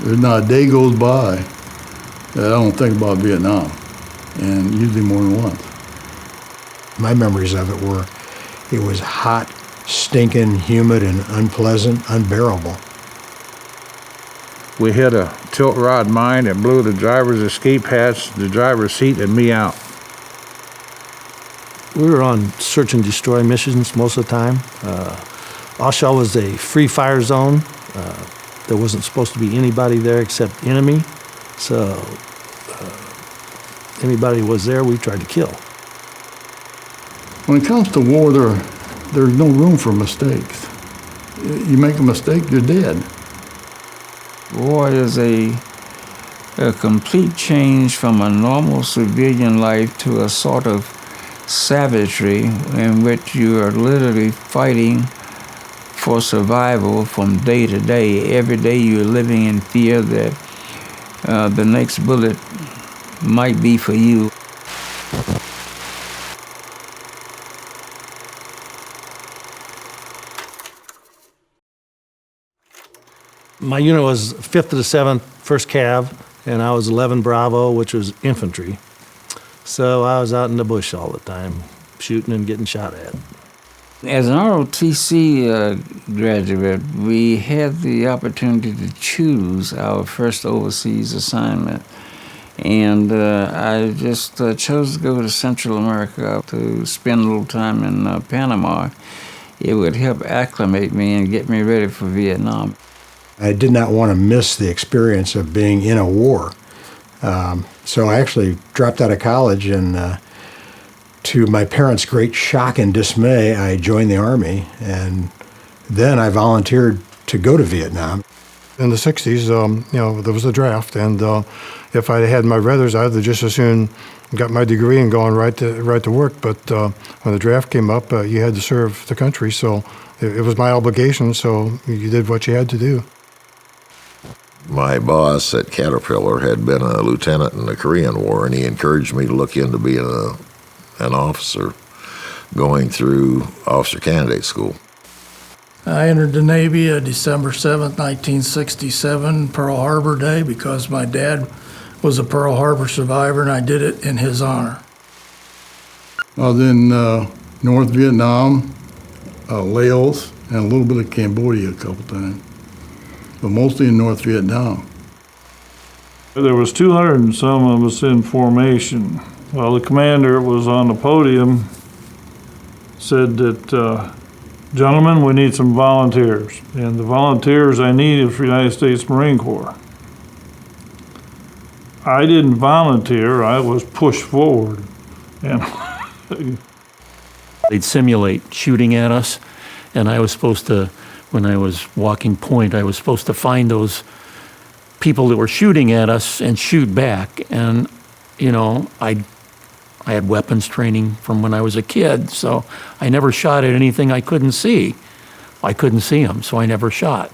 There's not a day goes by that I don't think about Vietnam, and usually more than once. My memories of it were, it was hot, stinking, humid, and unpleasant, unbearable. We hit a tilt rod mine that blew the driver's escape hatch, the driver's seat, and me out. We were on search and destroy missions most of the time. Asha was a free fire zone. There wasn't supposed to be anybody there except enemy. So anybody was there, we tried to kill. When it comes to war, there's no room for mistakes. You make a mistake, you're dead. War is a complete change from a normal civilian life to a sort of savagery in which you are literally fighting for survival from day to day. Every day you're living in fear that the next bullet might be for you. My unit was 5th to the 7th, 1st Cav, and I was 11 Bravo, which was infantry. So I was out in the bush all the time, shooting and getting shot at. As an ROTC graduate, we had the opportunity to choose our first overseas assignment. And I just chose to go to Central America to spend a little time in Panama. It would help acclimate me and get me ready for Vietnam. I did not want to miss the experience of being in a war. So I actually dropped out of college, and to my parents' great shock and dismay, I joined the Army, and then I volunteered to go to Vietnam. In the 60s, there was a draft, and if I had my brothers, I'd have just as soon got my degree and gone right to work. But when the draft came up, you had to serve the country, so it was my obligation, so you did what you had to do. My boss at Caterpillar had been a lieutenant in the Korean War, and he encouraged me to look into being an officer going through officer candidate school. I entered the Navy December 7th, 1967, Pearl Harbor Day, because my dad was a Pearl Harbor survivor, and I did it in his honor. I was in North Vietnam, Laos, and a little bit of Cambodia a couple times, but mostly in North Vietnam. There was 200 and some of us in formation. Well, the commander was on the podium, said that, gentlemen, we need some volunteers. And the volunteers I need is for the United States Marine Corps. I didn't volunteer, I was pushed forward. And they'd simulate shooting at us, and I was supposed to, when I was walking point, I was supposed to find those people that were shooting at us and shoot back. And, you know, I had weapons training from when I was a kid, so I never shot at anything I couldn't see. I couldn't see them, so I never shot.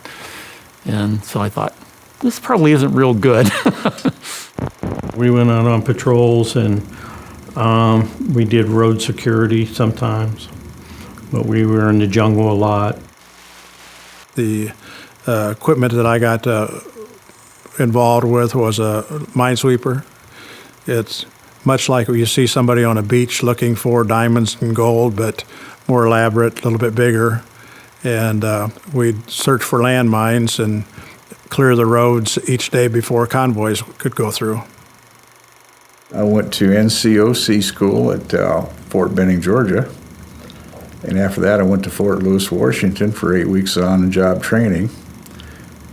And so I thought, this probably isn't real good. We went out on patrols, and we did road security sometimes, but we were in the jungle a lot. The equipment that I got involved with was a minesweeper. It's much like you see somebody on a beach looking for diamonds and gold, but more elaborate, a little bit bigger. And we'd search for landmines and clear the roads each day before convoys could go through. I went to NCOC school at Fort Benning, Georgia. And after that, I went to Fort Lewis, Washington for 8 weeks on-the-job training.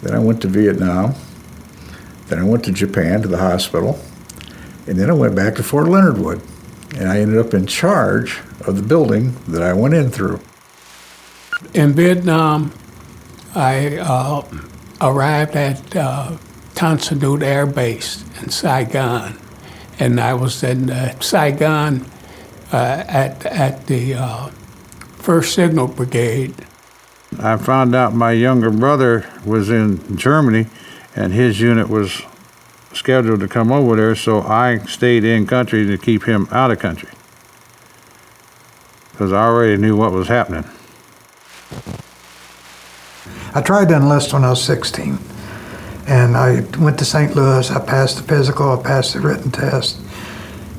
Then I went to Vietnam. Then I went to Japan to the hospital. And then I went back to Fort Leonard Wood. And I ended up in charge of the building that I went in through. In Vietnam, I arrived at Tan Son Nhut Air Base in Saigon. And I was in Saigon at the 1st Signal Brigade. I found out my younger brother was in Germany, and his unit was scheduled to come over there, so I stayed in country to keep him out of country, because I already knew what was happening. I tried to enlist when I was 16. And I went to St. Louis. I passed the physical, I passed the written test.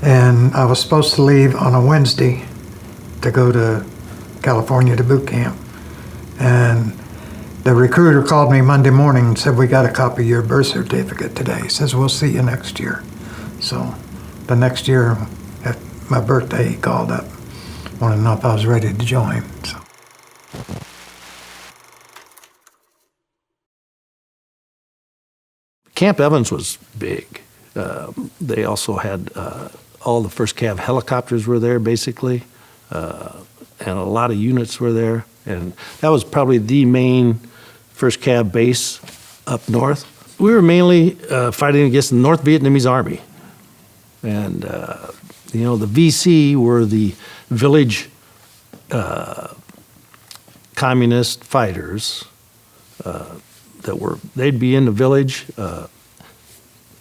And I was supposed to leave on a Wednesday to go to California to boot camp. And the recruiter called me Monday morning and said, "We got a copy of your birth certificate today." He says, "We'll see you next year." So the next year, at my birthday, he called up, wanted to know if I was ready to join. So. Camp Evans was big. They also had all the 1st Cav helicopters were there, basically, and a lot of units were there. And that was probably the main 1st Cav base up north. We were mainly fighting against the North Vietnamese Army. And, the VC were the village communist fighters they'd be in the village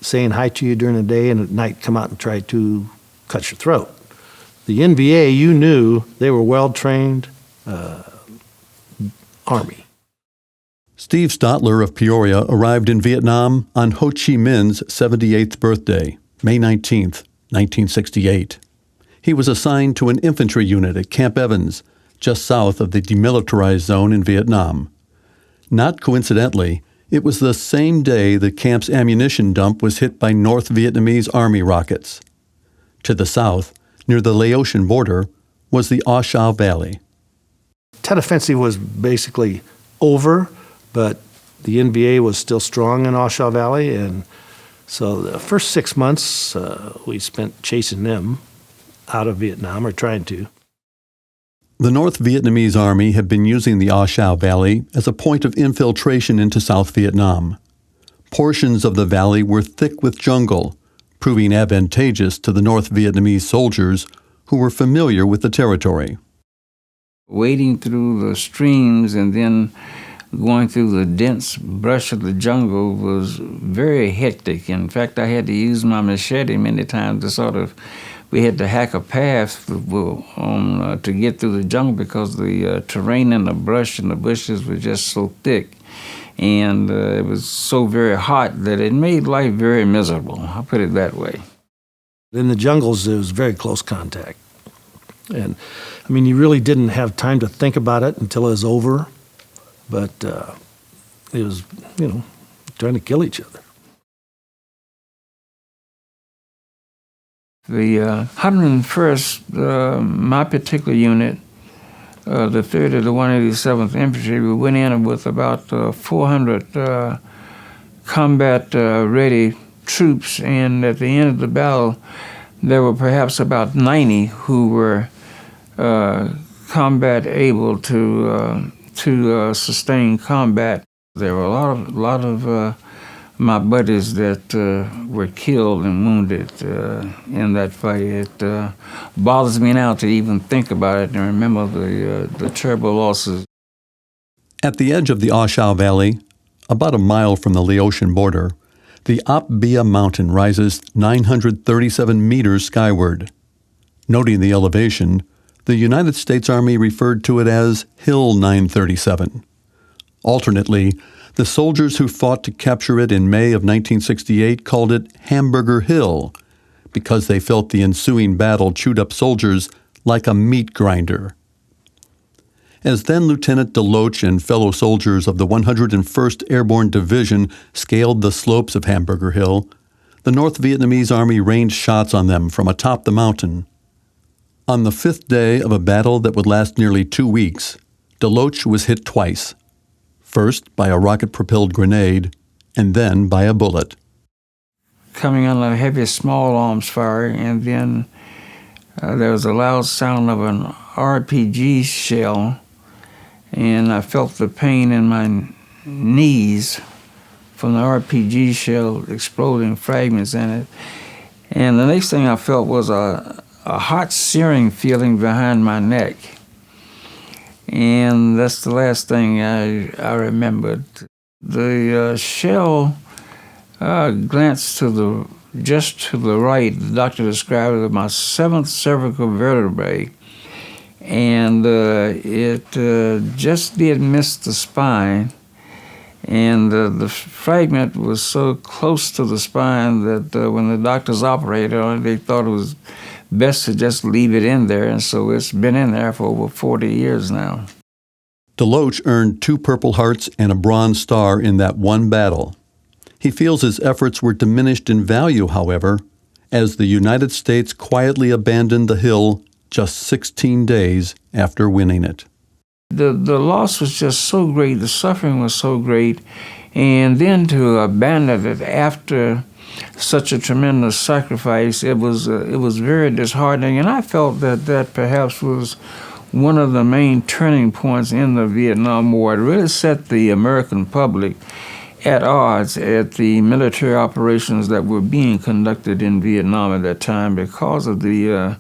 saying hi to you during the day, and at night come out and try to cut your throat. The NVA, you knew they were well-trained Army. Steve Stotler of Peoria arrived in Vietnam on Ho Chi Minh's 78th birthday, May 19th, 1968. He was assigned to an infantry unit at Camp Evans, just south of the demilitarized zone in Vietnam. Not coincidentally, it was the same day the camp's ammunition dump was hit by North Vietnamese Army rockets. To the south, near the Laotian border, was the Asha Valley. Tet Offensive was basically over, but the NVA was still strong in Asha Valley, and so the first 6 months we spent chasing them out of Vietnam, or trying to. The North Vietnamese Army had been using the Asha Valley as a point of infiltration into South Vietnam. Portions of the valley were thick with jungle, proving advantageous to the North Vietnamese soldiers who were familiar with the territory. Wading through the streams and then going through the dense brush of the jungle was very hectic. In fact, I had to use my machete many times we had to hack a path to get through the jungle because the terrain and the brush and the bushes were just so thick. And it was so very hot that it made life very miserable. I'll put it that way. In the jungles, there was very close contact. And, you really didn't have time to think about it until it was over. But it was, trying to kill each other. The 101st, my particular unit, the 3rd of the 187th Infantry, we went in with about 400 combat-ready troops, and at the end of the battle, there were perhaps about 90 who were combat-able to sustain combat. There were a lot of my buddies that were killed and wounded in that fight. It bothers me now to even think about it and remember the terrible losses. At the edge of the Asha Valley, about a mile from the Laotian border, the Ap Bia Mountain rises 937 meters skyward. Noting the elevation, the United States Army referred to it as Hill 937. Alternately, the soldiers who fought to capture it in May of 1968 called it Hamburger Hill because they felt the ensuing battle chewed up soldiers like a meat grinder. As then Lieutenant DeLoach and fellow soldiers of the 101st Airborne Division scaled the slopes of Hamburger Hill, the North Vietnamese Army rained shots on them from atop the mountain. On the 5th day of a battle that would last nearly 2 weeks, DeLoach was hit twice. First by a rocket-propelled grenade, and then by a bullet. Coming on a heavy small arms fire, and then there was a loud sound of an RPG shell, and I felt the pain in my knees from the RPG shell exploding fragments in it. And the next thing I felt was a hot searing feeling behind my neck. And that's the last thing I remembered. The shell glanced just to the right. The doctor described it as my 7th cervical vertebrae, and it just did miss the spine. And the fragment was so close to the spine that when the doctors operated on it, they thought it was best to just leave it in there. And so it's been in there for over 40 years now. DeLoach earned 2 Purple Hearts and a Bronze Star in that one battle. He feels his efforts were diminished in value, however, as the United States quietly abandoned the hill just 16 days after winning it. The loss was just so great, the suffering was so great, and then to abandon it after such a tremendous sacrifice, it was very disheartening, and I felt that perhaps was one of the main turning points in the Vietnam War. It really set the American public at odds at the military operations that were being conducted in Vietnam at that time because of the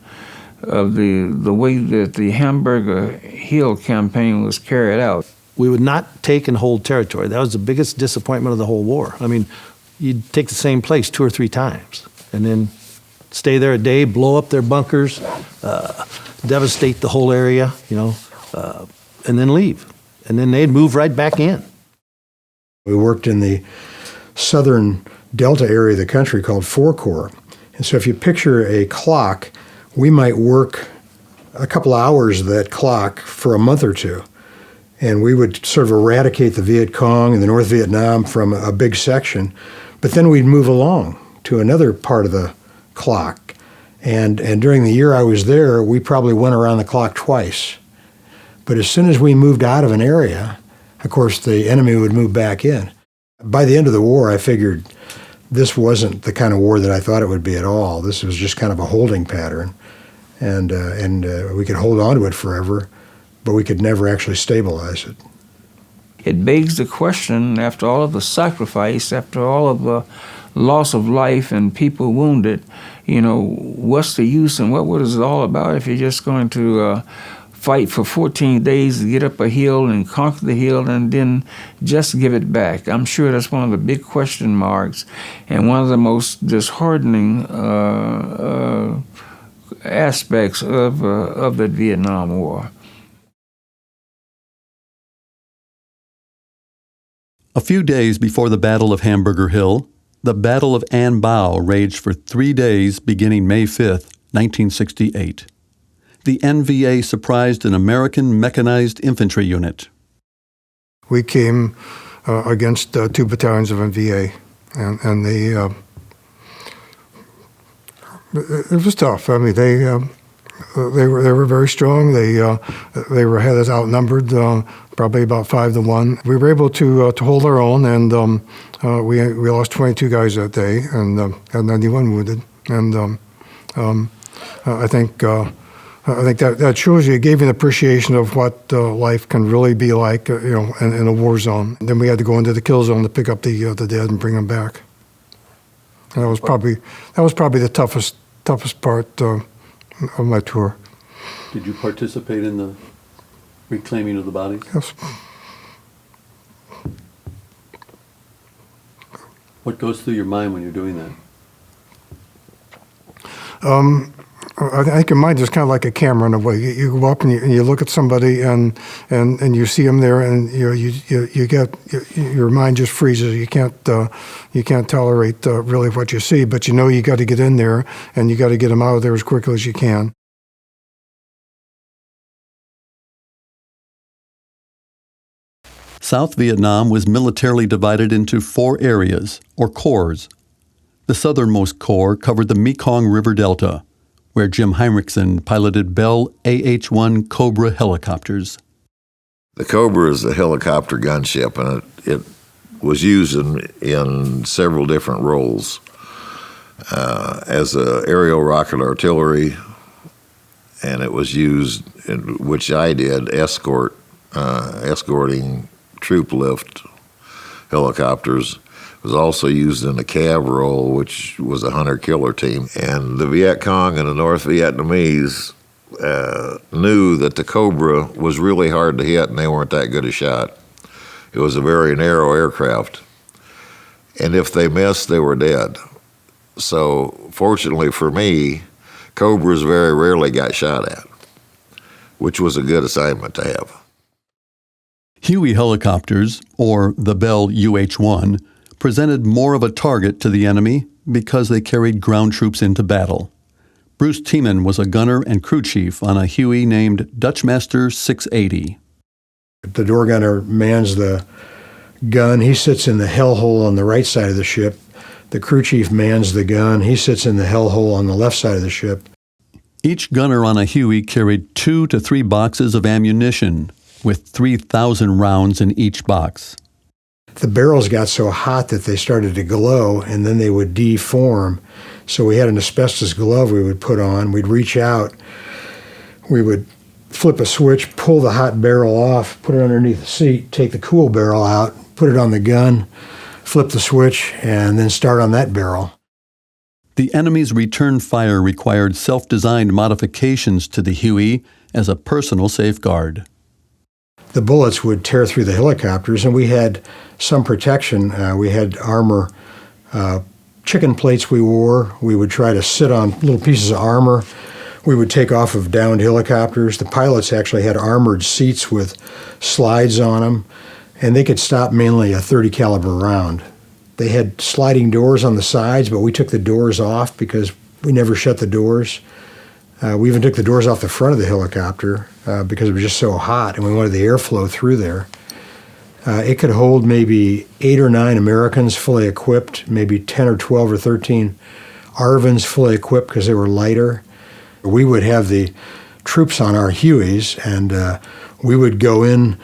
way that the Hamburger Hill campaign was carried out. We would not take and hold territory. That was the biggest disappointment of the whole war. I mean, you'd take the same place 2 or 3 times and then stay there a day, blow up their bunkers, devastate the whole area, and then leave. And then they'd move right back in. We worked in the southern delta area of the country called Four Corps. And so if you picture a clock, we might work a couple hours of that clock for a month or 2. And we would sort of eradicate the Viet Cong and the North Vietnam from a big section. But then we'd move along to another part of the clock. And during the year I was there, we probably went around the clock twice. But as soon as we moved out of an area, of course, the enemy would move back in. By the end of the war, I figured this wasn't the kind of war that I thought it would be at all. This was just kind of a holding pattern. And we could hold on to it forever, but we could never actually stabilize it. It begs the question, after all of the sacrifice, after all of the loss of life and people wounded, what's the use and what is it all about if you're just going to fight for 14 days to get up a hill and conquer the hill and then just give it back? I'm sure that's one of the big question marks and one of the most disheartening aspects of the Vietnam War. A few days before the Battle of Hamburger Hill, the Battle of An Bao raged for 3 days beginning May 5th, 1968. The NVA surprised an American mechanized infantry unit. We came against 2 battalions of NVA, and they it was tough. I mean, they were very strong. They had us outnumbered, probably about 5-1. We were able to hold our own, and we lost 22 guys that day, and had 91 wounded. And I think that shows you, it gave you an appreciation of what life can really be like, in a war zone. And then we had to go into the kill zone to pick up the dead and bring them back. And that was probably the toughest part of my tour. Did you participate in the reclaiming of the bodies? Yes. What goes through your mind when you're doing that? I think your mind is kind of like a camera in a way. You go up and you look at somebody and you see them there, and you get your mind just freezes. You can't tolerate really what you see, but you got to get in there and you got to get them out of there as quickly as you can. South Vietnam was militarily divided into 4 areas, or corps. The southernmost corps covered the Mekong River Delta, where Jim Heinrichsen piloted Bell AH-1 Cobra helicopters. The Cobra is a helicopter gunship, and it was used in several different roles. As an aerial rocket artillery, and it was used, which I did, escorting troop lift helicopters. It was also used in the Cav role, which was a hunter-killer team. And the Viet Cong and the North Vietnamese knew that the Cobra was really hard to hit, and they weren't that good a shot. It was a very narrow aircraft. And if they missed, they were dead. So fortunately for me, Cobras very rarely got shot at, which was a good assignment to have. Huey helicopters, or the Bell UH-1, presented more of a target to the enemy because they carried ground troops into battle. Bruce Tiemann was a gunner and crew chief on a Huey named Dutchmaster 680. The door gunner mans the gun. He sits in the hell hole on the right side of the ship. The crew chief mans the gun. He sits in the hell hole on the left side of the ship. Each gunner on a Huey carried 2 to 3 boxes of ammunition, with 3,000 rounds in each box. The barrels got so hot that they started to glow, and then they would deform. So we had an asbestos glove we would put on. We'd reach out. We would flip a switch, pull the hot barrel off, put it underneath the seat, take the cool barrel out, put it on the gun, flip the switch, and then start on that barrel. The enemy's return fire required self-designed modifications to the Huey as a personal safeguard. The bullets would tear through the helicopters, and we had some protection. We had armor, chicken plates we wore. We would try to sit on little pieces of armor. We would take off of downed helicopters. The pilots actually had armored seats with slides on them, and they could stop mainly a .30 caliber round. They had sliding doors on the sides, but we took the doors off because we never shut the doors. We even took the doors off the front of the helicopter because it was just so hot, and we wanted the airflow through there. It could hold maybe 8 or 9 Americans fully equipped, maybe 10 or 12 or 13 ARVNs fully equipped because they were lighter. We would have the troops on our Hueys, and we would go in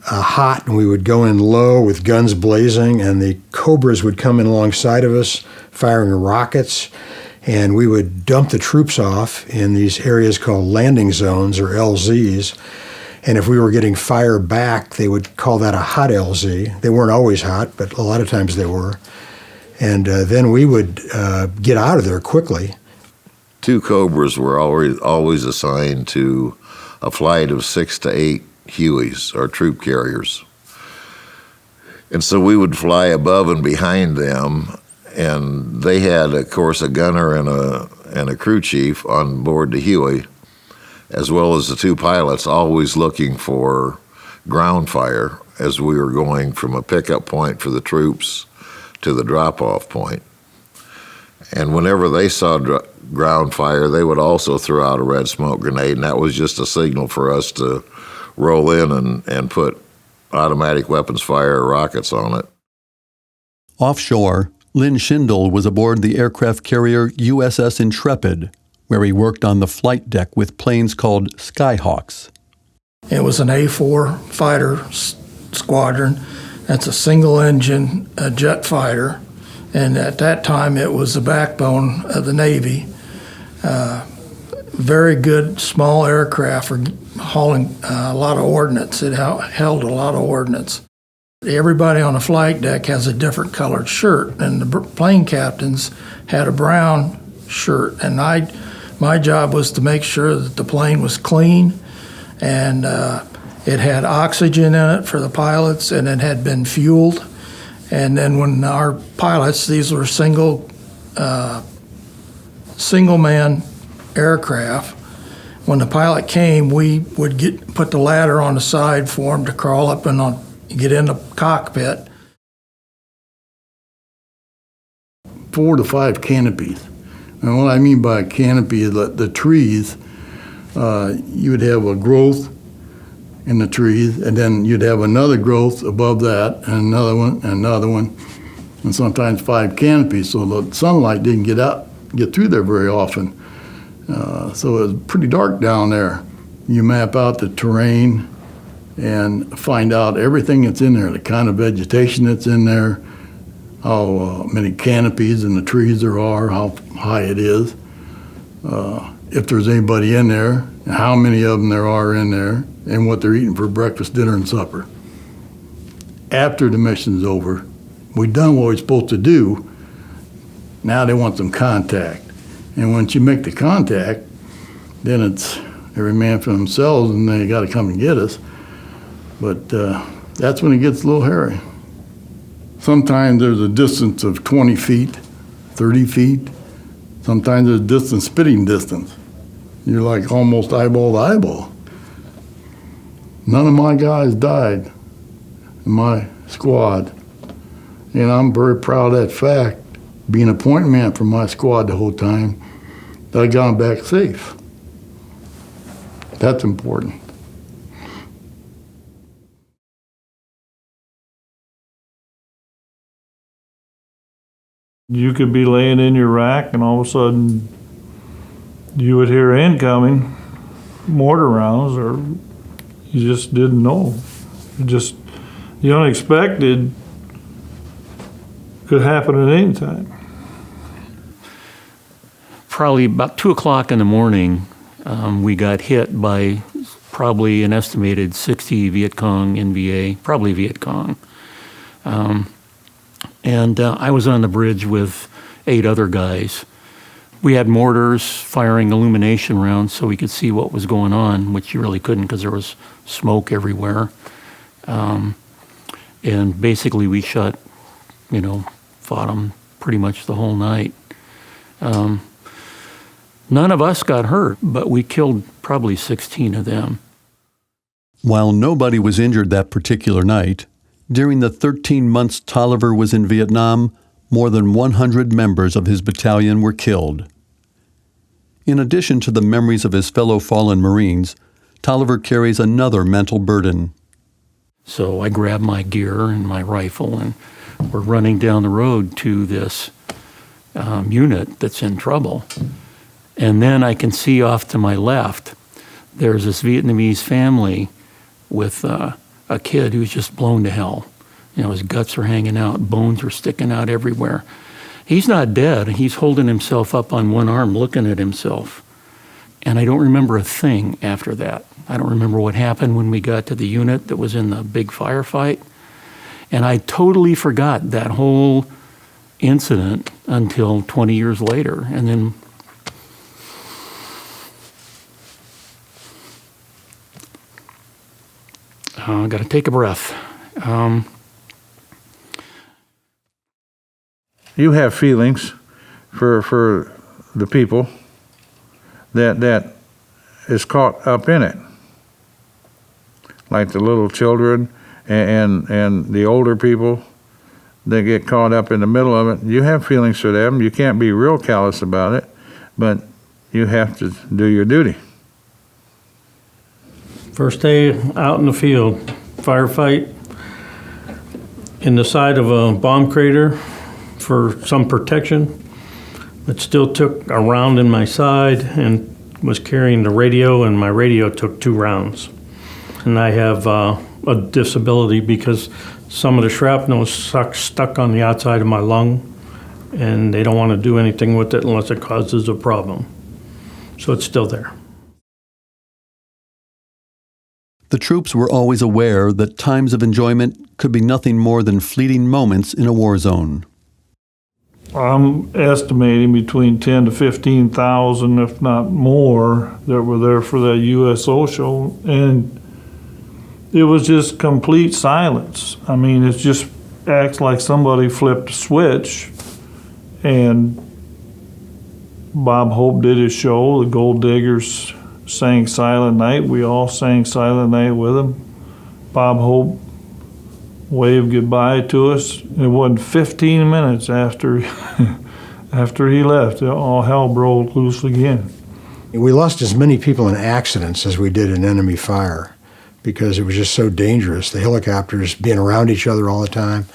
hot, and we would go in low with guns blazing, and the Cobras would come in alongside of us firing rockets, and we would dump the troops off in these areas called landing zones, or LZs. And if we were getting fire back, they would call that a hot LZ. They weren't always hot, but a lot of times they were. And then we would get out of there quickly. 2 Cobras were always assigned to a flight of 6 to 8 Hueys, or troop carriers. And so we would fly above and behind them, and they had, of course, a gunner and a crew chief on board the Huey, as well as the 2 pilots, always looking for ground fire as we were going from a pickup point for the troops to the drop-off point. And whenever they saw ground fire, they would also throw out a red smoke grenade, and that was just a signal for us to roll in and put automatic weapons fire rockets on it. Offshore, Lynn Schindel was aboard the aircraft carrier USS Intrepid, where he worked on the flight deck with planes called Skyhawks. It was an A4 fighter squadron. That's a single-engine jet fighter, and at that time it was the backbone of the Navy. Very good small aircraft for hauling a lot of ordnance. It held a lot of ordnance. Everybody on the flight deck has a different colored shirt, and the plane captains had a brown shirt, and my job was to make sure that the plane was clean, and it had oxygen in it for the pilots, and it had been fueled. And then when our pilots, these were single-man aircraft, when the pilot came, we would put the ladder on the side for him to crawl up and get in the cockpit. 4 to 5 canopies. And what I mean by a canopy is that the trees, you would have a growth in the trees, and then you'd have another growth above that, and another one, and another one, and sometimes 5 canopies, so the sunlight didn't get through there very often. So it was pretty dark down there. You map out the terrain and find out everything that's in there, the kind of vegetation that's in there, how many canopies in the trees there are, how high it is, if there's anybody in there, and how many of them there are in there, and what they're eating for breakfast, dinner, and supper. After the mission's over, we've done what we're supposed to do. Now they want some contact. And once you make the contact, then it's every man for themselves, and they got to come and get us. But that's when it gets a little hairy. Sometimes there's a distance of 20 feet, 30 feet. Sometimes there's distance, spitting distance. You're like almost eyeball to eyeball. None of my guys died in my squad. And I'm very proud of that fact, being a point man for my squad the whole time, that I got them back safe. That's important. You could be laying in your rack and all of a sudden you would hear incoming mortar rounds, or you just didn't know. The unexpected could happen at any time. Probably about 2 o'clock in the morning, we got hit by probably an estimated 60 Viet Cong NVA, probably Viet Cong. And I was on the bridge with 8 other guys. We had mortars firing illumination rounds so we could see what was going on, which you really couldn't because there was smoke everywhere. And basically we shot, fought them pretty much the whole night. None of us got hurt, but we killed probably 16 of them. While nobody was injured that particular night, during the 13 months Tolliver was in Vietnam, more than 100 members of his battalion were killed. In addition to the memories of his fellow fallen Marines, Tolliver carries another mental burden. So I grabbed my gear and my rifle, and we're running down the road to this unit that's in trouble. And then I can see off to my left, there's this Vietnamese family with a kid who's just blown to hell. His guts are hanging out, bones are sticking out everywhere. He's not dead. He's holding himself up on one arm, looking at himself. And I don't remember a thing after that. I don't remember what happened when we got to the unit that was in the big firefight. And I totally forgot that whole incident until 20 years later. And then I got to take a breath. You have feelings for the people that is caught up in it, like the little children and the older people that get caught up in the middle of it. You have feelings for them. You can't be real callous about it, but you have to do your duty. First day out in the field, firefight in the side of a bomb crater for some protection. It still took a round in my side and was carrying the radio, and my radio took 2 rounds. And I have a disability because some of the shrapnel is stuck on the outside of my lung, and they don't want to do anything with it unless it causes a problem. So it's still there. The troops were always aware that times of enjoyment could be nothing more than fleeting moments in a war zone. I'm estimating between 10 to 15,000, if not more, that were there for that USO show, and it was just complete silence. I mean, it just acts like somebody flipped a switch, and Bob Hope did his show. The Gold Diggers sang Silent Night. We all sang Silent Night with him. Bob Hope waved goodbye to us. It wasn't 15 minutes after he left, all hell broke loose again. We lost as many people in accidents as we did in enemy fire because it was just so dangerous. The helicopters being around each other all the time,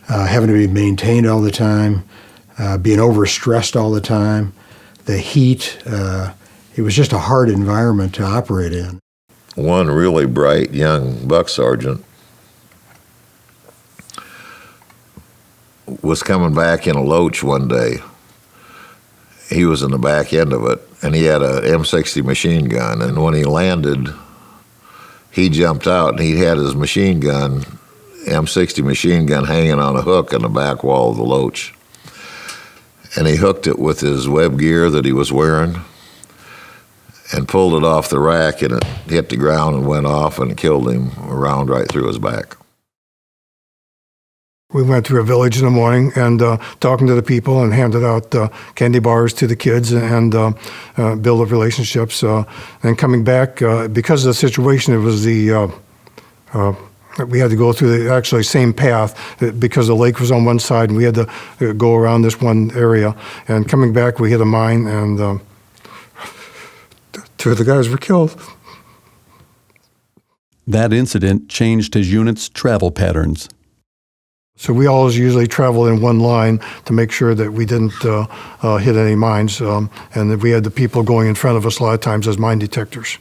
having to be maintained all the time, being overstressed all the time, the heat. It was just a hard environment to operate in. One really bright young buck sergeant was coming back in a Loach one day. He was in the back end of it, and he had a M60 machine gun, and when he landed, he jumped out, and he had his machine gun, M60 machine gun, hanging on a hook on the back wall of the Loach. And he hooked it with his web gear that he was wearing and pulled it off the rack, and it hit the ground and went off and killed him a round right through his back. We went to a village in the morning and talking to the people and handed out candy bars to the kids and build up relationships. And coming back, because of the situation, it was the we had to go through the actually same path because the lake was on one side and we had to go around this one area. And coming back, we hit a mine and 2 of the guys were killed. That incident changed his unit's travel patterns. So we always usually travel in one line to make sure that we didn't hit any mines, and that we had the people going in front of us a lot of times as mine detectors.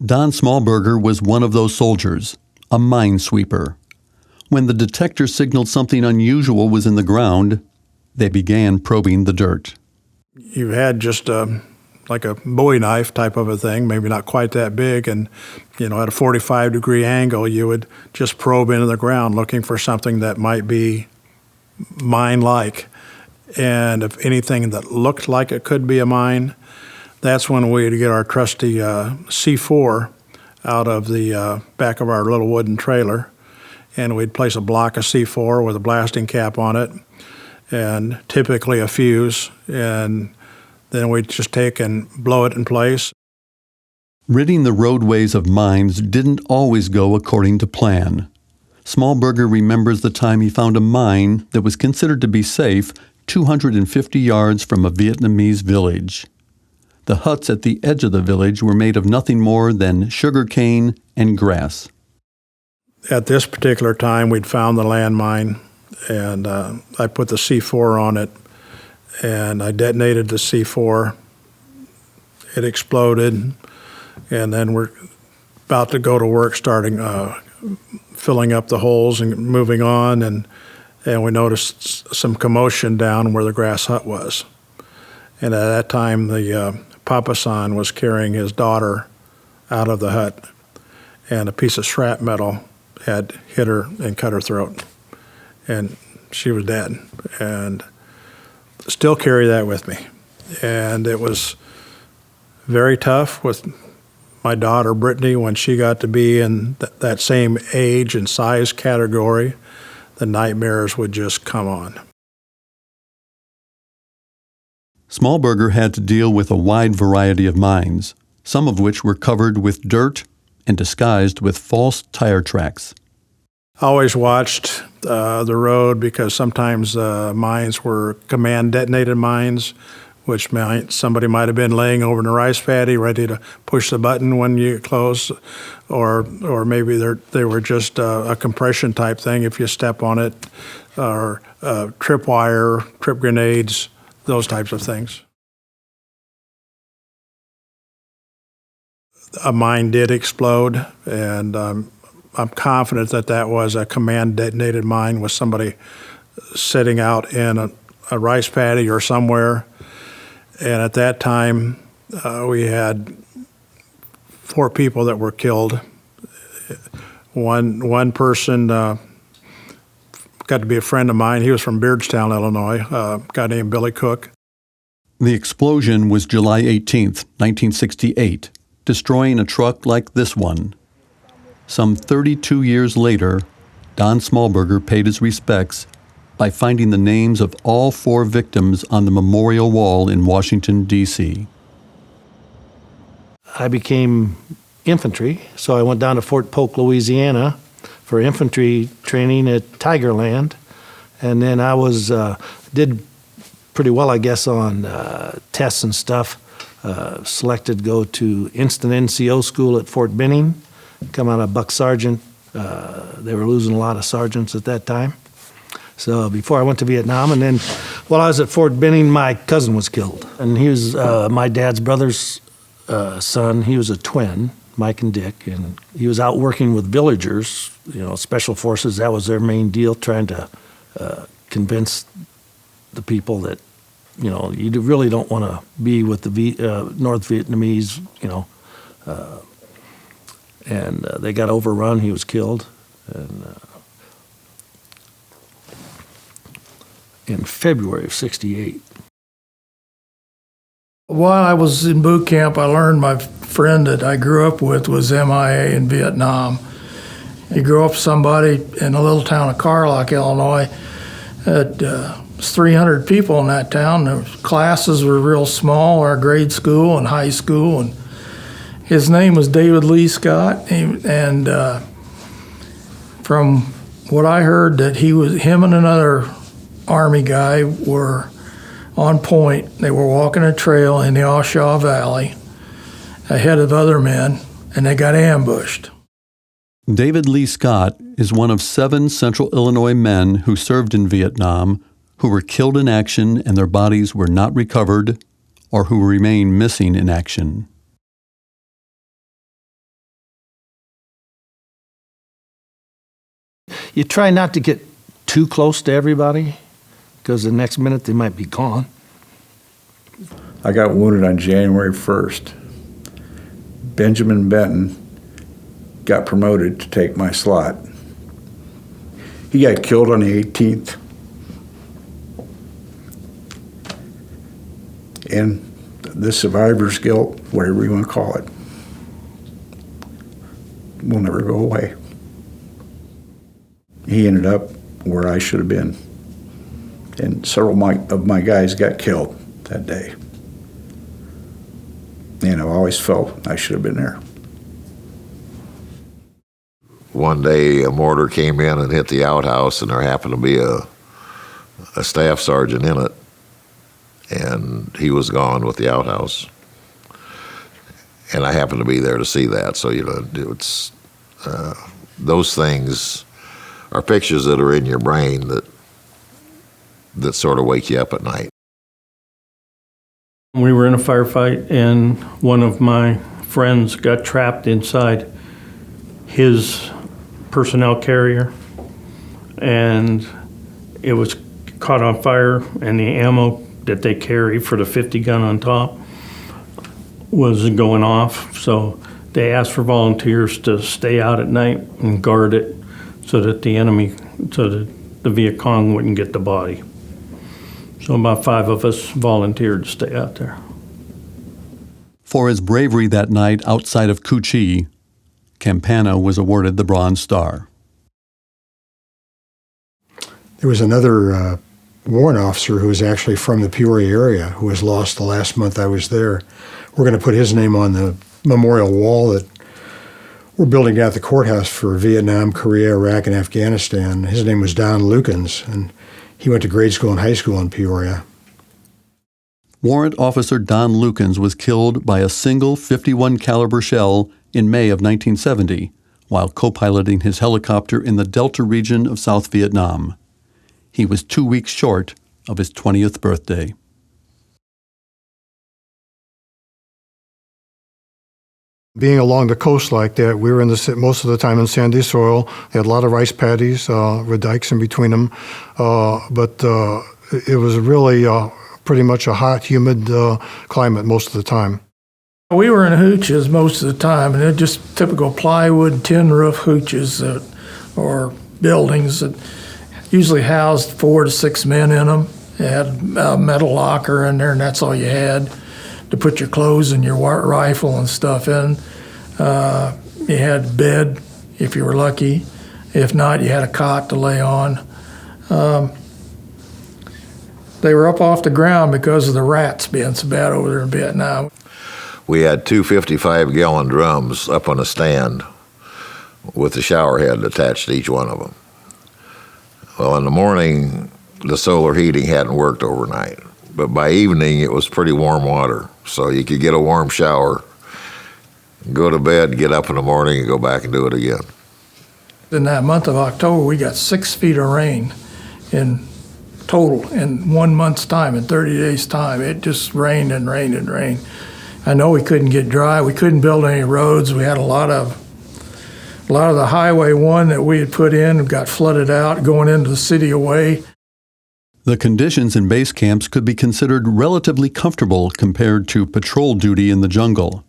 Don Smallberger was one of those soldiers, a minesweeper. When the detector signaled something unusual was in the ground, they began probing the dirt. You had just like a Bowie knife type of a thing, maybe not quite that big, and at a 45-degree angle, you would just probe into the ground looking for something that might be mine-like. And if anything that looked like it could be a mine, that's when we'd get our trusty C4 out of the back of our little wooden trailer, and we'd place a block of C4 with a blasting cap on it, and typically a fuse, and then we'd just take and blow it in place. Ridding the roadways of mines didn't always go according to plan. Smallberger remembers the time he found a mine that was considered to be safe 250 yards from a Vietnamese village. The huts at the edge of the village were made of nothing more than sugar cane and grass. At this particular time, we'd found the landmine, and I put the C4 on it, and I detonated the C4. It exploded, and then we're about to go to work, starting filling up the holes and moving on, and we noticed some commotion down where the grass hut was. And at that time, the Papasan was carrying his daughter out of the hut, and a piece of shrapnel had hit her and cut her throat, and she was dead. And still carry that with me. And it was very tough with my daughter, Brittany, when she got to be in that same age and size category. The nightmares would just come on. Smallberger had to deal with a wide variety of mines, some of which were covered with dirt and disguised with false tire tracks. I always watched the road because sometimes mines were command detonated mines, which meant somebody might have been laying over in a rice paddy ready to push the button when you close, or maybe they were just a compression type thing if you step on it, or tripwire, trip grenades, those types of things. A mine did explode, and I'm confident that was a command-detonated mine with somebody sitting out in a rice paddy or somewhere. And at that time, we had 4 people that were killed. One person got to be a friend of mine. He was from Beardstown, Illinois, a guy named Billy Cook. The explosion was July 18th, 1968, destroying a truck like this one. Some 32 years later, Don Smallberger paid his respects by finding the names of all 4 victims on the memorial wall in Washington, D.C. I became infantry, so I went down to Fort Polk, Louisiana for infantry training at Tigerland. And then I did pretty well, I guess, on tests and stuff. Selected to go to instant NCO school at Fort Benning. Come out of Buck Sergeant. They were losing a lot of sergeants at that time. So before I went to Vietnam, and then while I was at Fort Benning, my cousin was killed. And he was my dad's brother's son. He was a twin, Mike and Dick, and he was out working with villagers, special forces. That was their main deal, trying to convince the people that, you really don't want to be with the North Vietnamese, and they got overrun. He was killed. And in February of '68. While I was in boot camp, I learned my friend that I grew up with was MIA in Vietnam. He grew up with somebody in a little town of Carlock, Illinois. Was 300 people in that town. The classes were real small, our grade school and high school. And his name was David Lee Scott, and From what I heard, that him and another Army guy were on point. They were walking a trail in the Asha Valley ahead of other men, and they got ambushed. David Lee Scott is one of 7 Central Illinois men who served in Vietnam who were killed in action and their bodies were not recovered or who remain missing in action. You try not to get too close to everybody because the next minute they might be gone. I got wounded on January 1st. Benjamin Benton got promoted to take my slot. He got killed on the 18th. And the survivor's guilt, whatever you want to call it, will never go away. He ended up where I should have been. And several of my guys got killed that day. And I've always felt I should have been there. One day a mortar came in and hit the outhouse, and there happened to be a staff sergeant in it, and he was gone with the outhouse. And I happened to be there to see that. So, it's those things are pictures that are in your brain that sort of wake you up at night. We were in a firefight, and one of my friends got trapped inside his personnel carrier, and it was caught on fire, and the ammo that they carry for the 50 gun on top was going off. So they asked for volunteers to stay out at night and guard it so that the Viet Cong wouldn't get the body. So about 5 of us volunteered to stay out there. For his bravery that night outside of Cu Chi, Campana was awarded the Bronze Star. There was another warrant officer who was actually from the Peoria area who was lost the last month I was there. We're going to put his name on the memorial wall that we're building down at the courthouse for Vietnam, Korea, Iraq, and Afghanistan. His name was Don Lukens, and he went to grade school and high school in Peoria. Warrant Officer Don Lukens was killed by a single .51 caliber shell in May of 1970 while co-piloting his helicopter in the Delta region of South Vietnam. He was 2 weeks short of his 20th birthday. Being along the coast like that, we were most of the time in sandy soil. They had a lot of rice paddies with dikes in between them, but it was really pretty much a hot, humid climate most of the time. We were in hooches most of the time, and they're just typical plywood, tin roof hooches or buildings that usually housed 4 to 6 men in them. They had a metal locker in there, and that's all you had to put your clothes and your rifle and stuff in. You had a bed if you were lucky. If not, you had a cot to lay on. They were up off the ground because of the rats being so bad over there in Vietnam. We had 2 55-gallon drums up on a stand with the shower head attached to each one of them. Well, in the morning, the solar heating hadn't worked overnight, but by evening, it was pretty warm water, so you could get a warm shower, go to bed, get up in the morning, and go back and do it again. In that month of October, we got 6 feet of rain in total in 1 month's time, in 30 days' time. It just rained and rained and rained. I know we couldn't get dry. We couldn't build any roads. We had a lot of the Highway 1 that we had put in got flooded out going into the city away. The conditions in base camps could be considered relatively comfortable compared to patrol duty in the jungle.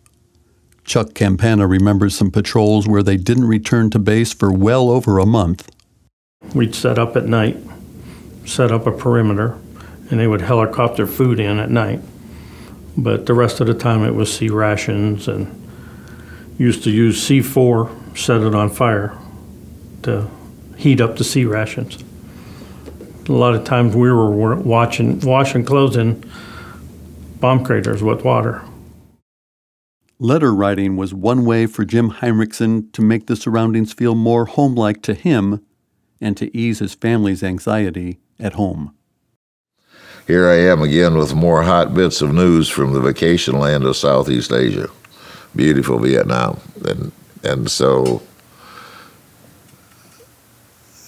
Chuck Campana remembers some patrols where they didn't return to base for well over a month. We'd set up at night, set up a perimeter, and they would helicopter food in at night. But the rest of the time it was C rations, and used to use C4, set it on fire to heat up the C rations. A lot of times we were washing clothes in bomb craters with water. Letter writing was one way for Jim Heinrichsen to make the surroundings feel more homelike to him and to ease his family's anxiety at home. Here I am again with more hot bits of news from the vacation land of Southeast Asia, beautiful Vietnam. And so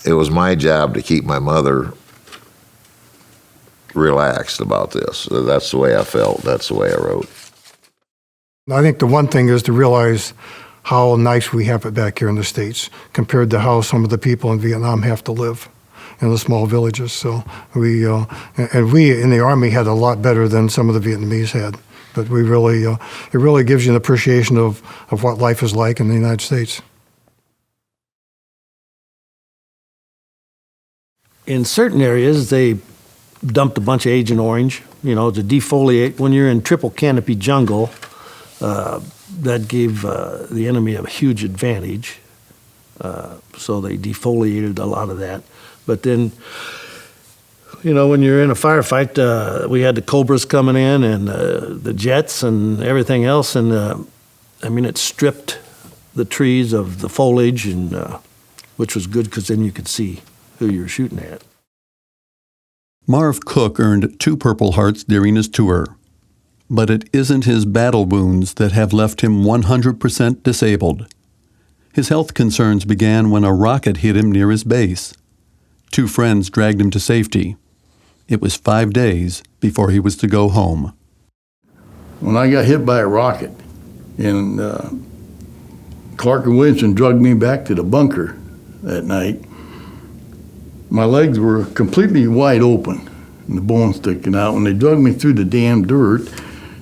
it was my job to keep my mother relaxed about this. That's the way I felt. That's the way I wrote. I think the one thing is to realize how nice we have it back here in the States compared to how some of the people in Vietnam have to live in the small villages. So we in the Army had a lot better than some of the Vietnamese had. But we really, it really gives you an appreciation of what life is like in the United States. In certain areas, they dumped a bunch of Agent Orange, to defoliate. When you're in triple canopy jungle, that gave the enemy a huge advantage. So they defoliated a lot of that. But then, when you're in a firefight, we had the Cobras coming in and the jets and everything else. And, it stripped the trees of the foliage, and which was good because then you could see who you were shooting at. Marv Cook earned 2 Purple Hearts during his tour. But it isn't his battle wounds that have left him 100% disabled. His health concerns began when a rocket hit him near his base. 2 friends dragged him to safety. It was 5 days before he was to go home. When I got hit by a rocket, and Clark and Williamson drugged me back to the bunker that night, my legs were completely wide open and the bone sticking out. When they drug me through the damn dirt,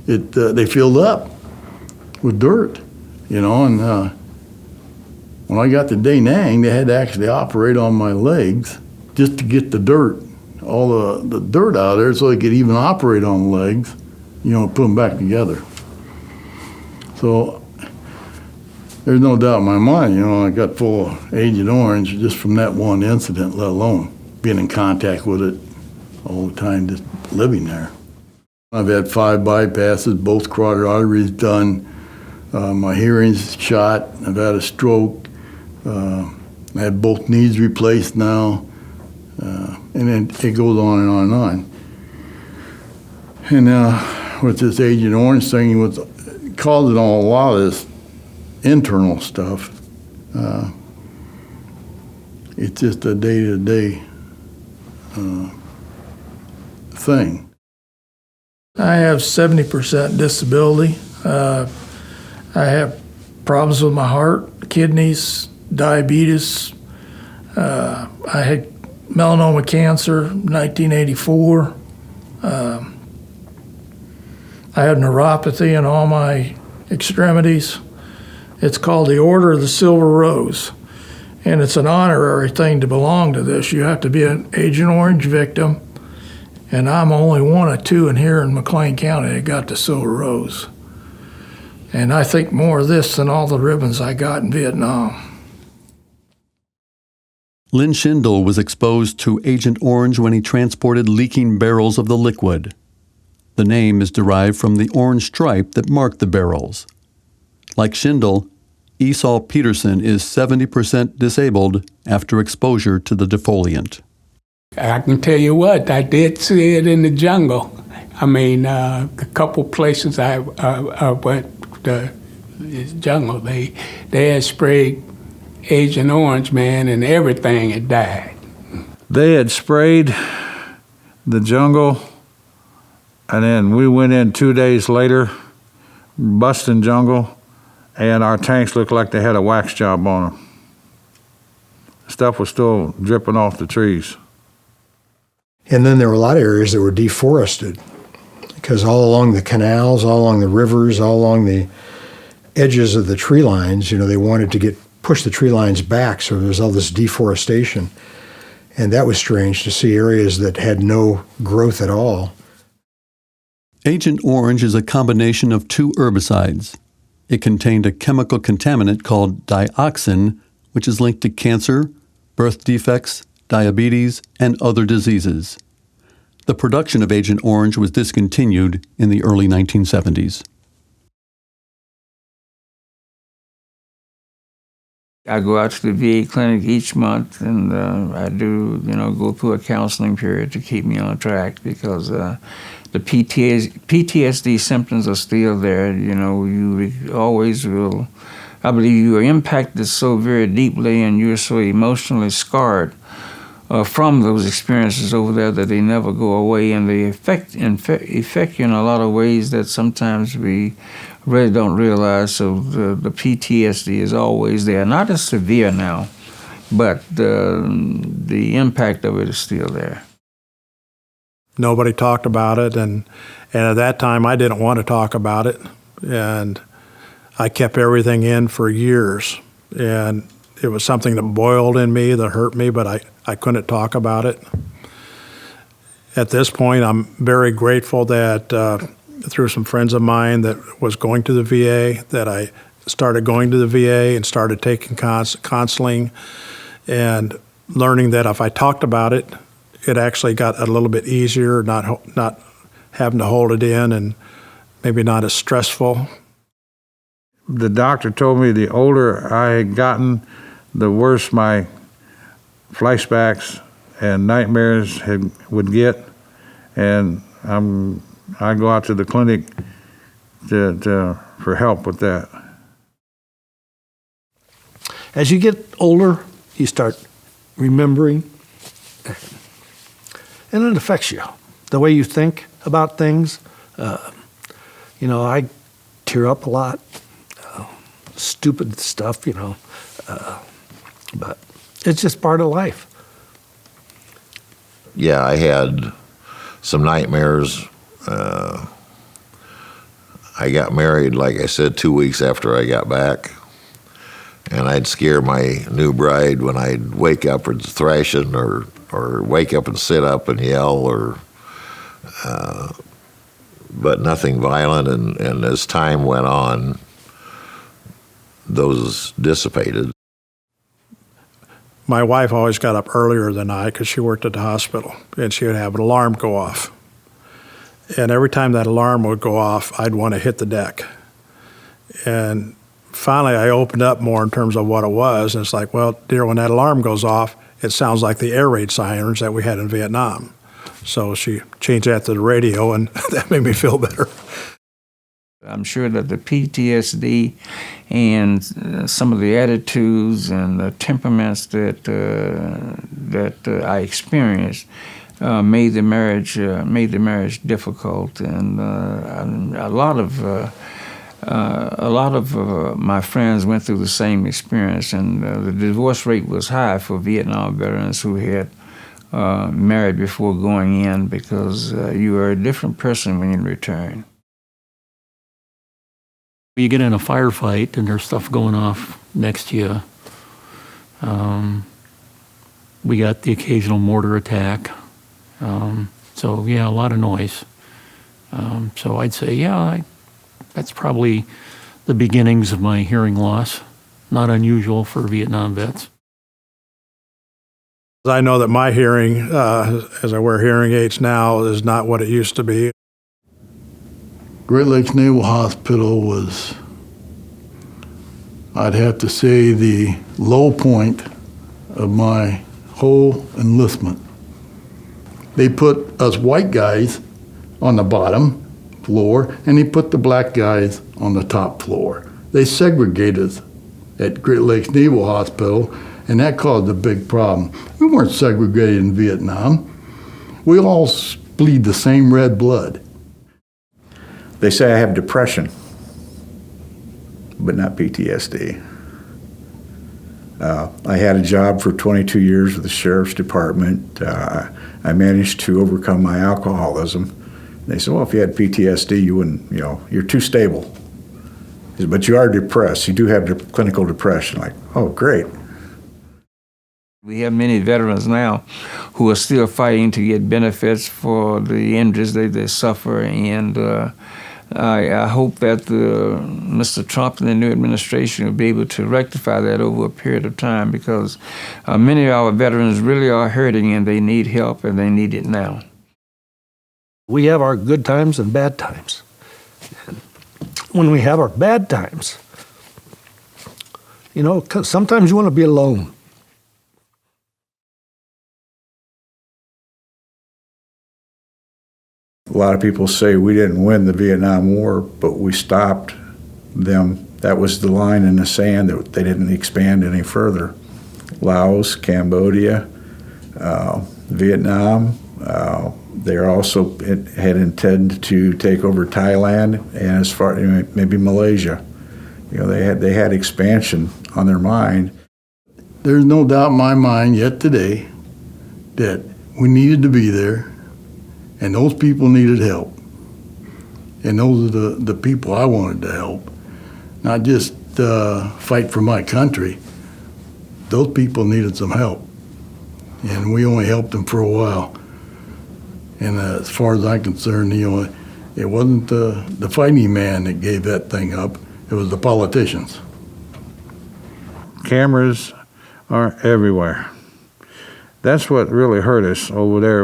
they filled up with dirt, and when I got to Da Nang, they had to actually operate on my legs just to get the dirt, all the dirt out of there so they could even operate on the legs, put them back together. So there's no doubt in my mind, I got full of Agent Orange just from that one incident, let alone being in contact with it all the time, just living there. I've had 5 bypasses, both carotid arteries done, my hearing's shot, I've had a stroke, I had both knees replaced now, and then it goes on and on and on. And now with this Agent Orange thing, what's causing a lot of this internal stuff, it's just a day-to-day thing. I have 70% disability. I have problems with my heart, kidneys, diabetes. I had melanoma cancer in 1984. I have neuropathy in all my extremities. It's called the Order of the Silver Rose, and it's an honorary thing to belong to this. You have to be an Agent Orange victim, and I'm only one of 2 in here in McLean County that got the Silver Rose. And I think more of this than all the ribbons I got in Vietnam. Lynn Schindel was exposed to Agent Orange when he transported leaking barrels of the liquid. The name is derived from the orange stripe that marked the barrels. Like Schindel, Esau Peterson is 70% disabled after exposure to the defoliant. I can tell you what, I did see it in the jungle. A couple places I went to the jungle, they had sprayed Agent Orange, man, and everything had died. They had sprayed the jungle, and then we went in 2 days later, busting jungle, and our tanks looked like they had a wax job on them. Stuff was still dripping off the trees. And then there were a lot of areas that were deforested because all along the canals, all along the rivers, all along the edges of the tree lines, they wanted to push the tree lines back, so there was all this deforestation. And that was strange to see areas that had no growth at all. Agent Orange is a combination of 2 herbicides. It contained a chemical contaminant called dioxin, which is linked to cancer, birth defects, diabetes, and other diseases. The production of Agent Orange was discontinued in the early 1970s. I go out to the VA clinic each month, and I do, go through a counseling period to keep me on track, because the PTSD symptoms are still there. You always will. I believe you are impacted so very deeply, and you're so emotionally scarred from those experiences over there that they never go away, and they affect you in a lot of ways that sometimes we really don't realize. So the PTSD is always there, not as severe now, but the impact of it is still there. Nobody talked about it, and at that time I didn't want to talk about it, and I kept everything in for years, and it was something that boiled in me, that hurt me, but I couldn't talk about it. At this point, I'm very grateful that through some friends of mine that was going to the VA, that I started going to the VA and started taking counseling, and learning that if I talked about it, it actually got a little bit easier, not having to hold it in, and maybe not as stressful. The doctor told me the older I had gotten, the worse my flashbacks and nightmares would get, and I go out to the clinic for help with that. As you get older, you start remembering, and it affects you, the way you think about things. I tear up a lot, stupid stuff, but it's just part of life. Yeah, I had some nightmares. I got married, like I said, 2 weeks after I got back. And I'd scare my new bride when I'd wake up and thrashing, or wake up and sit up and yell, but nothing violent. And as time went on, those dissipated. My wife always got up earlier than I, because she worked at the hospital, and she would have an alarm go off. And every time that alarm would go off, I'd want to hit the deck. And finally, I opened up more in terms of what it was, and it's like, well, dear, when that alarm goes off, it sounds like the air raid sirens that we had in Vietnam. So she changed that to the radio, and that made me feel better. I'm sure that the PTSD and some of the attitudes and the temperaments that I experienced made the marriage difficult, and a lot of my friends went through the same experience, and the divorce rate was high for Vietnam veterans who had married before going in, because you are a different person when you return. You get in a firefight and there's stuff going off next to you. We got the occasional mortar attack. So yeah, a lot of noise. So I'd say, that's probably the beginnings of my hearing loss. Not unusual for Vietnam vets. I know that my hearing, as I wear hearing aids now, is not what it used to be. Great Lakes Naval Hospital was, I'd have to say, the low point of my whole enlistment. They put us white guys on the bottom floor, and they put the black guys on the top floor. They segregated us at Great Lakes Naval Hospital, and that caused a big problem. We weren't segregated in Vietnam. We all bleed the same red blood. They say I have depression, but not PTSD. I had a job for 22 years with the Sheriff's Department. I managed to overcome my alcoholism. They said, well, if you had PTSD, you wouldn't, you're too stable. But you are depressed. You do have clinical depression. Like, oh, great. We have many veterans now who are still fighting to get benefits for the injuries they suffer, and I hope that Mr. Trump and the new administration will be able to rectify that over a period of time, because many of our veterans really are hurting, and they need help, and they need it now. We have our good times and bad times. When we have our bad times, You know, 'cause sometimes you want to be alone. A lot of people say we didn't win the Vietnam War, but we stopped them. That was the line in the sand that they didn't expand any further. Laos, Cambodia, Vietnam. They also had intended to take over Thailand and as far maybe Malaysia. You know, they had expansion on their mind. There's no doubt in my mind yet today that we needed to be there, and those people needed help. And those are the people I wanted to help, not just fight for my country. Those people needed some help, and we only helped them for a while. And as far as I'm concerned, you know, it wasn't the fighting man that gave that thing up. It was the politicians. Cameras are everywhere. That's what really hurt us over there.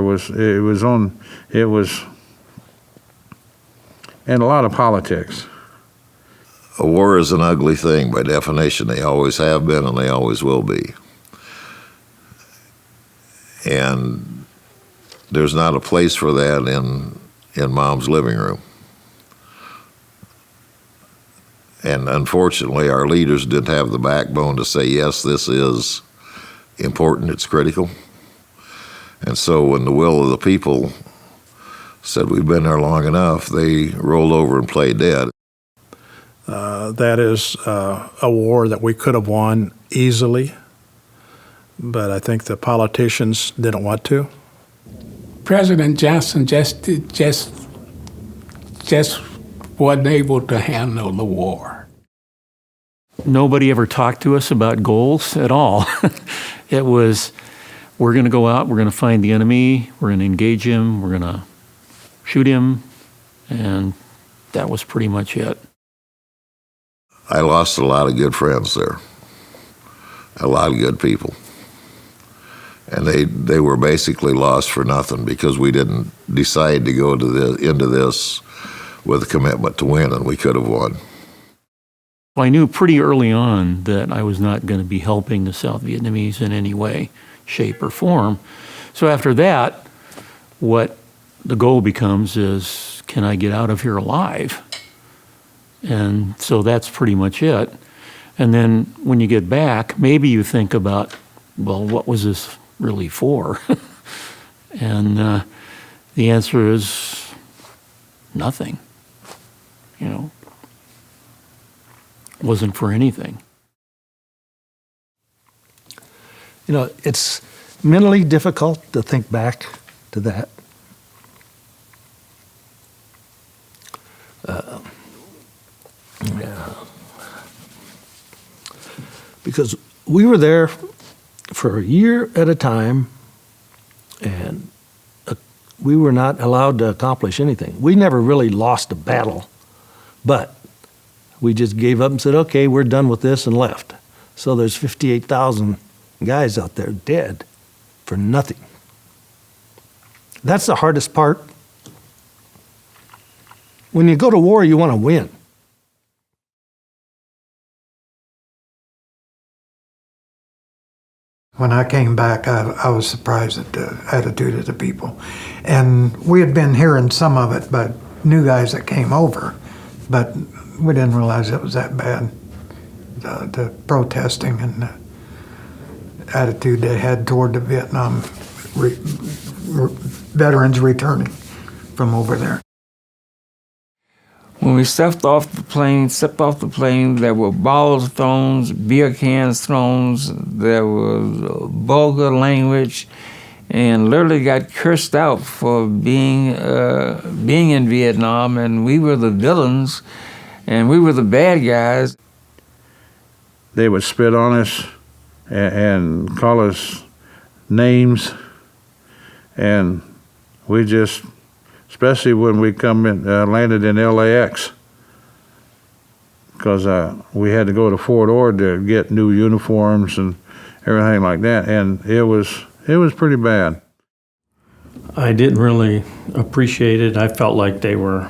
And a lot of politics. A war is an ugly thing by definition. They always have been and they always will be. And there's not a place for that in Mom's living room. And unfortunately, our leaders didn't have the backbone to say, yes, this is important, it's critical. And so when the will of the people said we've been there long enough, they rolled over and played dead. That is a war that we could have won easily, but I think the politicians didn't want to. President Johnson just wasn't able to handle the war. Nobody ever talked to us about goals at all. It was, we're going to go out, we're going to find the enemy, we're going to engage him, we're going to shoot him, and that was pretty much it. I lost a lot of good friends there, a lot of good people. And they were basically lost for nothing because we didn't decide to go into this with a commitment to win, and we could have won. Well, I knew pretty early on that I was not going to be helping the South Vietnamese in any way, shape, or form. So after that, what the goal becomes is, can I get out of here alive? And so that's pretty much it. And then when you get back, maybe you think about, well, what was this really for? And the answer is nothing. You know, wasn't for anything. You know, it's mentally difficult to think back to that. Yeah. Because we were there for a year at a time, and we were not allowed to accomplish anything. We never really lost a battle, but we just gave up and said, okay, we're done with this, and left. So there's 58,000 guys out there dead for nothing. That's the hardest part. When you go to war, you want to win. When I came back, I was surprised at the attitude of the people. And we had been hearing some of it by new guys that came over, but we didn't realize it was that bad. The protesting and the attitude they had toward the Vietnam veterans returning from over there. When we stepped off the plane, there were bottles thrown, beer cans thrown, there was vulgar language, and literally got cursed out for being in Vietnam, and we were the villains, and we were the bad guys. They would spit on us and call us names, and we just, especially when we landed in LAX, because we had to go to Fort Ord to get new uniforms and everything like that, and it was pretty bad. I didn't really appreciate it. I felt like they were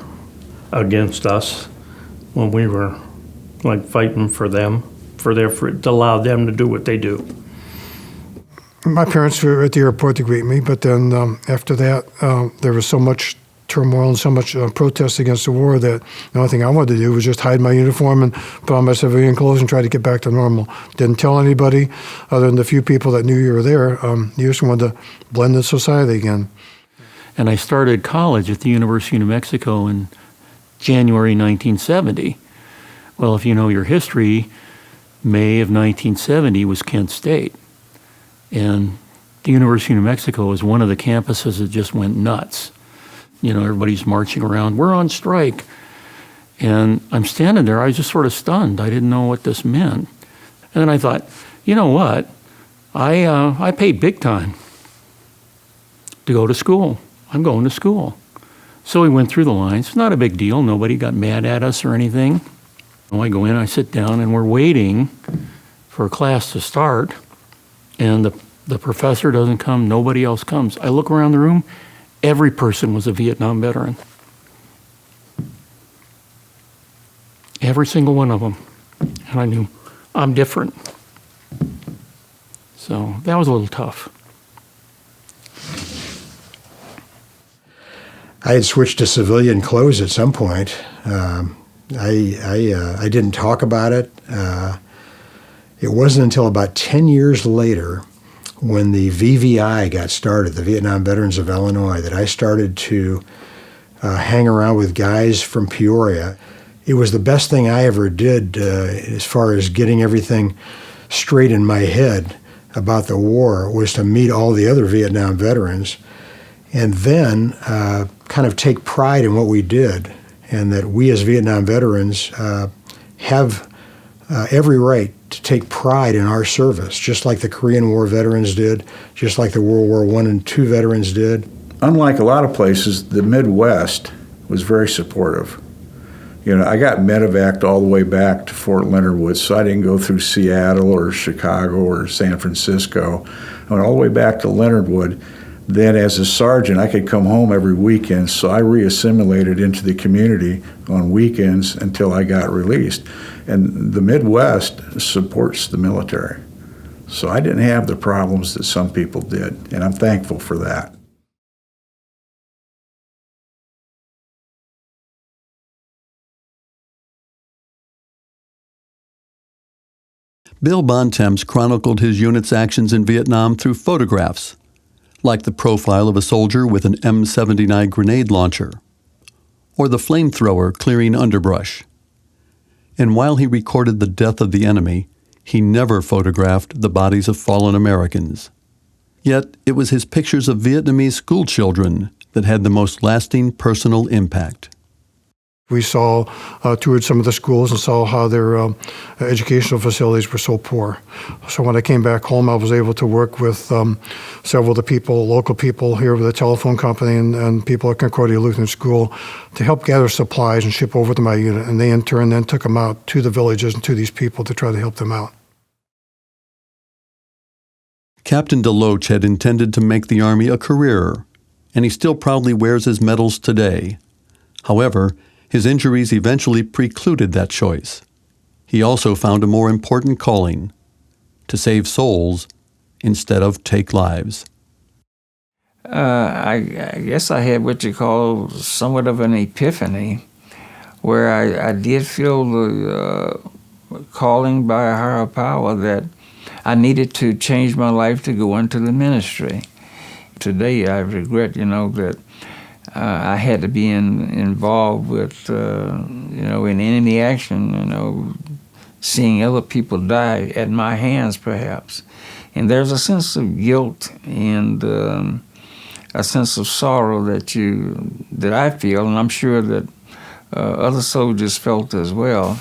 against us when we were like fighting for them, to allow them to do what they do. My parents were at the airport to greet me, but then after that, there was so much turmoil and so much protest against the war that the only thing I wanted to do was just hide my uniform and put on my civilian clothes and try to get back to normal. Didn't tell anybody other than the few people that knew you were there. You just wanted to blend in society again. And I started college at the University of New Mexico in January 1970. Well, if you know your history, May of 1970 was Kent State. And the University of New Mexico is one of the campuses that just went nuts. You know, everybody's marching around, we're on strike. And I'm standing there, I was just sort of stunned. I didn't know what this meant. And then I thought, you know what? I paid big time to go to school. I'm going to school. So we went through the lines. Not a big deal. Nobody got mad at us or anything. I go in, I sit down, and we're waiting for class to start. And the professor doesn't come. Nobody else comes. I look around the room. Every person was a Vietnam veteran. Every single one of them. And I knew I'm different. So that was a little tough. I had switched to civilian clothes at some point. I didn't talk about it. It wasn't until about 10 years later, when the VVI got started, the Vietnam Veterans of Illinois, that I started to hang around with guys from Peoria. It was the best thing I ever did as far as getting everything straight in my head about the war, was to meet all the other Vietnam veterans and then kind of take pride in what we did, and that we as Vietnam veterans have every right to take pride in our service, just like the Korean War veterans did, just like the World War I and II veterans did. Unlike a lot of places, the Midwest was very supportive. You know, I got medevaced all the way back to Fort Leonard Wood, so I didn't go through Seattle or Chicago or San Francisco. I went all the way back to Leonard Wood. Then as a sergeant, I could come home every weekend, so I reassimilated into the community on weekends until I got released. And the Midwest supports the military. So I didn't have the problems that some people did, and I'm thankful for that. Bill Bontemps chronicled his unit's actions in Vietnam through photographs, like the profile of a soldier with an M79 grenade launcher, or the flamethrower clearing underbrush. And while he recorded the death of the enemy, he never photographed the bodies of fallen Americans. Yet it was his pictures of Vietnamese schoolchildren that had the most lasting personal impact. We toured some of the schools and saw how their educational facilities were so poor. So when I came back home, I was able to work with several of the people, local people here with the telephone company and people at Concordia Lutheran School to help gather supplies and ship over to my unit. And they in turn then took them out to the villages and to these people to try to help them out. Captain DeLoach had intended to make the Army a career, and he still proudly wears his medals today. However, his injuries eventually precluded that choice. He also found a more important calling: to save souls instead of take lives. I guess I had what you call somewhat of an epiphany, where I did feel the calling by a higher power that I needed to change my life to go into the ministry. Today I regret, that I had to be involved with, in enemy action, seeing other people die at my hands, perhaps. And there's a sense of guilt and a sense of sorrow that I feel, and I'm sure that other soldiers felt as well.